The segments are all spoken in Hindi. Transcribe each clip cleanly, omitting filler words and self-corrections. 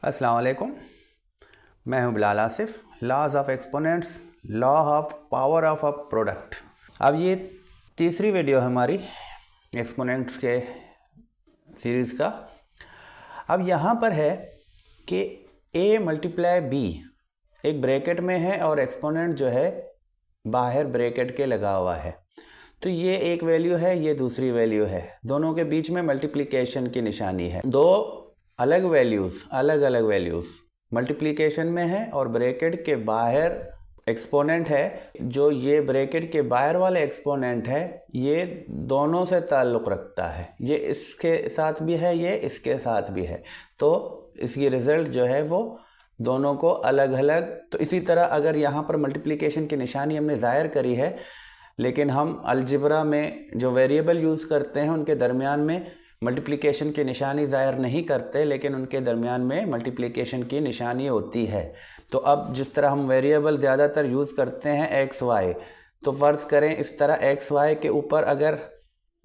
अस्सलाम वालेकुम, मैं हूं Bilal Asif. Laws of exponents, law of power of a product. अब ये तीसरी वीडियो है हमारी एक्सपोनेंट्स के सीरीज़ का। अब यहाँ पर है कि a मल्टीप्लाई b एक ब्रैकेट में है और एक्सपोनेंट जो है बाहर ब्रैकेट के लगा हुआ है। तो ये एक वैल्यू है, ये दूसरी वैल्यू है, दोनों के बीच में मल्टीप्लिकेशन की निशानी है। दो अलग अलग वैल्यूज़ मल्टीप्लिकेशन में है और ब्रैकेट के बाहर एक्सपोनेंट है। जो ये ब्रैकेट के बाहर वाले एक्सपोनेंट है ये दोनों से ताल्लुक़ रखता है, ये इसके साथ भी है, ये इसके साथ भी है। तो इसकी रिज़ल्ट जो है वो दोनों को अलग अलग। तो इसी तरह अगर यहाँ पर मल्टीप्लिकेशन की निशानी हमने ज़ाहिर करी है, लेकिन हम अलजेब्रा में जो वेरिएबल यूज़ करते हैं उनके दरमियान में मल्टीप्लिकेशन की निशानी ज़ाहिर नहीं करते, लेकिन उनके दरमियान में मल्टीप्लिकेशन की निशानी होती है। तो अब जिस तरह हम वेरिएबल ज़्यादातर यूज़ करते हैं एक्स वाई, तो फ़र्ज़ करें इस तरह एक्स वाई के ऊपर अगर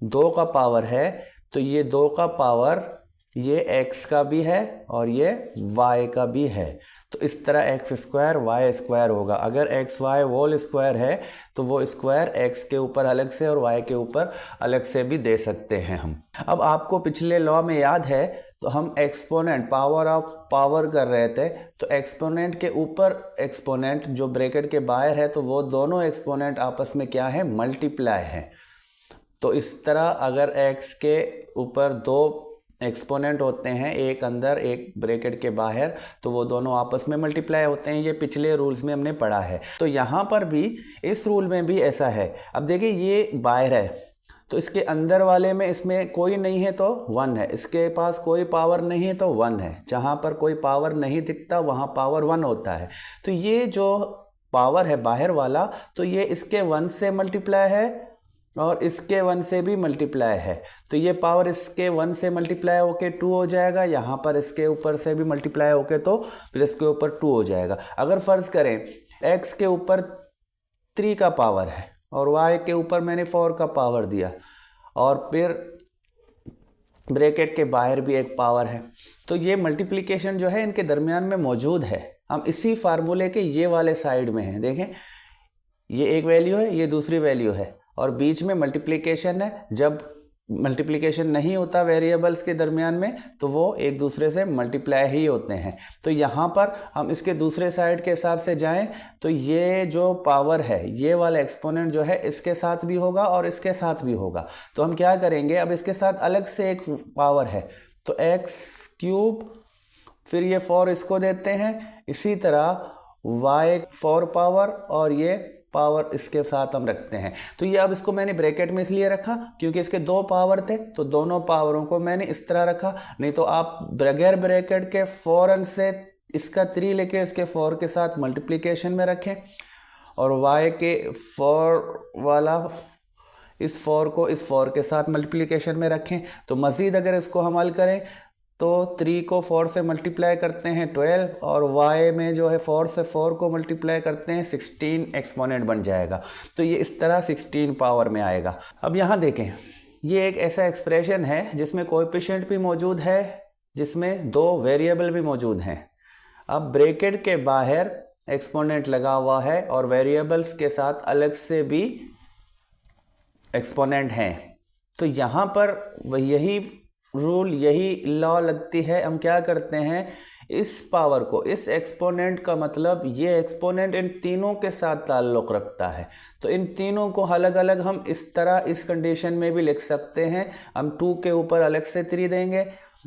2 का पावर है तो ये 2 का पावर ये x का भी है और ये y का भी है। तो इस तरह x स्क्वायर y स्क्वायर होगा। अगर एक्स वाई होल स्क्वायर है तो वो स्क्वायर x के ऊपर अलग से और y के ऊपर अलग से भी दे सकते हैं हम। अब आपको पिछले लॉ में याद है, तो हम एक्सपोनेंट पावर ऑफ पावर कर रहे थे, तो एक्सपोनेंट के ऊपर एक्सपोनेंट जो ब्रैकेट के बाहर है तो वो दोनों एक्सपोनेंट आपस में क्या है, मल्टीप्लाई है। तो इस तरह अगर x के ऊपर 2 एक्सपोनेंट होते हैं, एक अंदर एक ब्रैकेट के बाहर, तो वो दोनों आपस में मल्टीप्लाई होते हैं। ये पिछले रूल्स में हमने पढ़ा है। तो यहाँ पर भी इस रूल में भी ऐसा है। अब देखिए ये बाहर है तो इसके अंदर वाले में इसमें कोई नहीं है तो 1 है, इसके पास कोई पावर नहीं है तो 1 है। जहाँ पर कोई पावर नहीं दिखता वहाँ पावर 1 होता है। तो ये जो पावर है बाहर वाला, तो ये इसके 1 से मल्टीप्लाई है और इसके 1 से भी मल्टीप्लाई है। तो ये पावर इसके 1 से मल्टीप्लाई होके 2 हो जाएगा, यहाँ पर इसके ऊपर से भी मल्टीप्लाई होके तो फिर इसके ऊपर 2 हो जाएगा। अगर फ़र्ज़ करें x के ऊपर 3 का पावर है और y के ऊपर मैंने 4 का पावर दिया और फिर ब्रैकेट के बाहर भी एक पावर है, तो ये मल्टीप्लिकेशन जो है इनके दरमियान में मौजूद है। हम इसी फार्मूले के ये वाले साइड में हैं। देखें ये एक वैल्यू है, ये दूसरी वैल्यू है और बीच में मल्टीप्लिकेशन है। जब मल्टीप्लिकेशन नहीं होता वेरिएबल्स के दरमियान में तो वो एक दूसरे से मल्टीप्लाई ही होते हैं। तो यहाँ पर हम इसके दूसरे साइड के हिसाब से जाएं तो ये जो पावर है ये वाला एक्सपोनेंट जो है इसके साथ भी होगा और इसके साथ भी होगा। तो हम क्या करेंगे, अब इसके साथ अलग से एक पावर है तो x3, फिर ये 4 इसको देते हैं। इसी तरह y 4 पावर और ये पावर इसके साथ हम रखते हैं। तो ये अब इसको मैंने ब्रैकेट में इसलिए रखा क्योंकि इसके 2 पावर थे, तो दोनों पावरों को मैंने इस तरह रखा। नहीं तो आप बगैर ब्रैकेट के फ़ौरन से इसका 3 लेके इसके 4 के साथ मल्टीप्लिकेशन में रखें और y के 4 वाला इस 4 को इस 4 के साथ मल्टीप्लिकेशन में रखें। तो मज़ीद अगर इसको हम हल करें तो 3 को 4 से मल्टीप्लाई करते हैं 12 और y में जो है 4 से 4 को मल्टीप्लाई करते हैं 16 एक्सपोनेंट बन जाएगा। तो ये इस तरह 16 पावर में आएगा। अब यहाँ देखें ये एक ऐसा एक्सप्रेशन है जिसमें कोएफिशिएंट भी मौजूद है, जिसमें 2 वेरिएबल भी मौजूद हैं। अब ब्रैकेट के बाहर एक्सपोनेंट लगा हुआ है और वेरिएबल्स के साथ अलग से भी एक्सपोनेंट हैं। तो यहाँ पर यही रूल, यही लॉ लगती है। हम क्या करते हैं, इस पावर को, इस एक्सपोनेंट का मतलब ये एक्सपोनेंट इन तीनों के साथ ताल्लुक़ रखता है। तो इन तीनों को अलग अलग हम इस तरह इस कंडीशन में भी लिख सकते हैं। हम 2 के ऊपर अलग से 3 देंगे।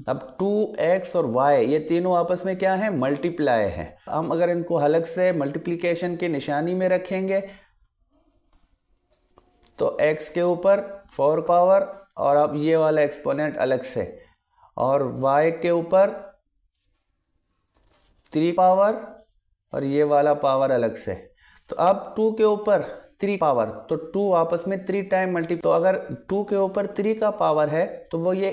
अब 2x और y ये तीनों आपस में क्या है, मल्टीप्लाई है। हम अगर इनको अलग से मल्टीप्लिकेशन की निशानी में रखेंगे तो x के ऊपर 4 पावर और अब ये वाला एक्सपोनेंट अलग से, और y के ऊपर 3 पावर और ये वाला पावर अलग से। तो अब 2 के ऊपर 3 पावर, तो 2 आपस में 3 टाइम मल्टी, तो अगर 2 के ऊपर 3 का पावर है तो वो ये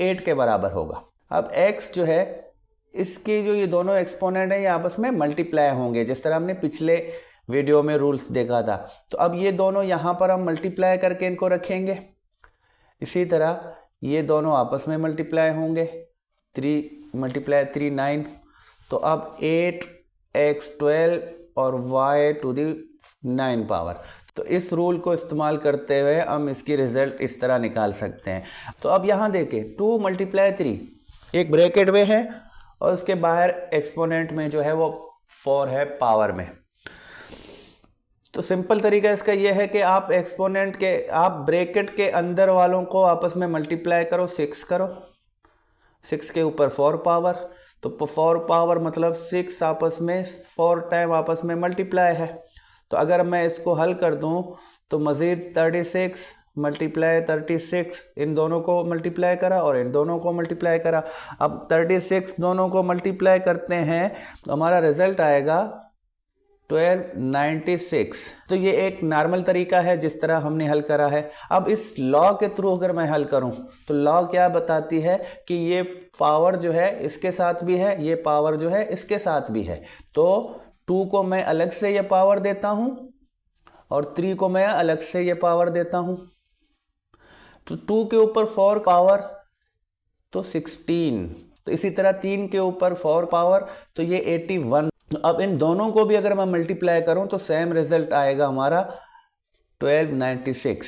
8 के बराबर होगा। अब x जो है इसके जो ये दोनों एक्सपोनेंट हैं ये आपस में मल्टीप्लाई होंगे, जिस तरह हमने पिछले वीडियो में रूल्स देखा था। तो अब ये दोनों यहाँ पर हम मल्टीप्लाई करके इनको रखेंगे। इसी तरह ये दोनों आपस में मल्टीप्लाई होंगे, 3 × 3 9, तो अब 8x 12 और y टू दी 9 पावर। तो इस रूल को इस्तेमाल करते हुए हम इसकी रिजल्ट इस तरह निकाल सकते हैं। तो अब यहाँ देखें 2 × 3 एक ब्रैकेट में है और उसके बाहर एक्सपोनेंट में जो है वो 4 है पावर में। तो सिंपल तरीका इसका यह है कि आप एक्सपोनेंट के आप ब्रैकेट के अंदर वालों को आपस में मल्टीप्लाई करो, 6 करो, 6 के ऊपर 4 पावर, तो 4 पावर मतलब 6 आपस में 4 टाइम आपस में मल्टीप्लाई है। तो अगर मैं इसको हल कर दूं तो मज़ीद 36 मल्टीप्लाई 36 इन दोनों को मल्टीप्लाई करा और इन दोनों को मल्टीप्लाई करा। अब 36 दोनों को मल्टीप्लाई करते हैं तो हमारा रिजल्ट आएगा 1296। तो ये एक नॉर्मल तरीका है जिस तरह हमने हल करा है। अब इस लॉ के थ्रू अगर मैं हल करूं तो लॉ क्या बताती है कि ये पावर जो है इसके साथ भी है, ये पावर जो है इसके साथ भी है। तो 2 को मैं अलग से ये पावर देता हूं और 3 को मैं अलग से ये पावर देता हूं। तो 2 के ऊपर 4 पावर तो 16, तो इसी तरह 3 के ऊपर 4 पावर तो ये 81। अब इन दोनों को भी अगर मैं मल्टीप्लाई करूं तो सेम रिजल्ट आएगा हमारा 1296।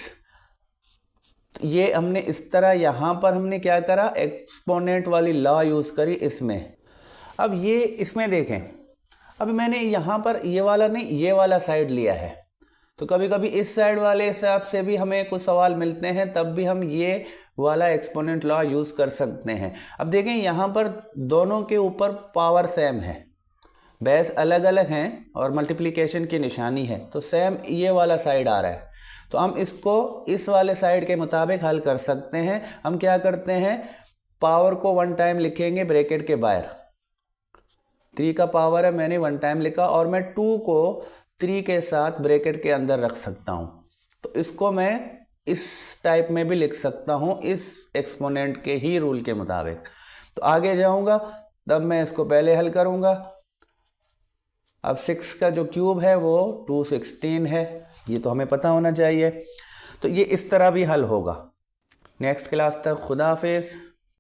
ये हमने इस तरह यहाँ पर हमने क्या करा, एक्सपोनेंट वाली लॉ यूज़ करी इसमें। अब ये इसमें देखें, अभी मैंने यहाँ पर ये वाला नहीं ये वाला साइड लिया है, तो कभी कभी इस साइड वाले हिसाब से भी हमें कुछ सवाल मिलते हैं, तब भी हम ये वाला एक्सपोनेंट लॉ यूज़ कर सकते हैं। अब देखें यहाँ पर दोनों के ऊपर पावर सेम है, बेस अलग अलग हैं और मल्टीप्लिकेशन की निशानी है, तो सेम ये वाला साइड आ रहा है। तो हम इसको इस वाले साइड के मुताबिक हल कर सकते हैं। हम क्या करते हैं, पावर को 1 टाइम लिखेंगे ब्रैकेट के बाहर, 3 का पावर है मैंने 1 टाइम लिखा, और मैं 2 को 3 के साथ ब्रैकेट के अंदर रख सकता हूँ। तो इसको मैं इस टाइप में भी लिख सकता हूँ इस एक्सपोनेंट के ही रूल के मुताबिक। तो आगे जाऊँगा तब मैं इसको पहले हल करूँगा। अब 6 का जो क्यूब है वो 216 है, ये तो हमें पता होना चाहिए। तो ये इस तरह भी हल होगा। नेक्स्ट क्लास तक खुदा हाफिज़।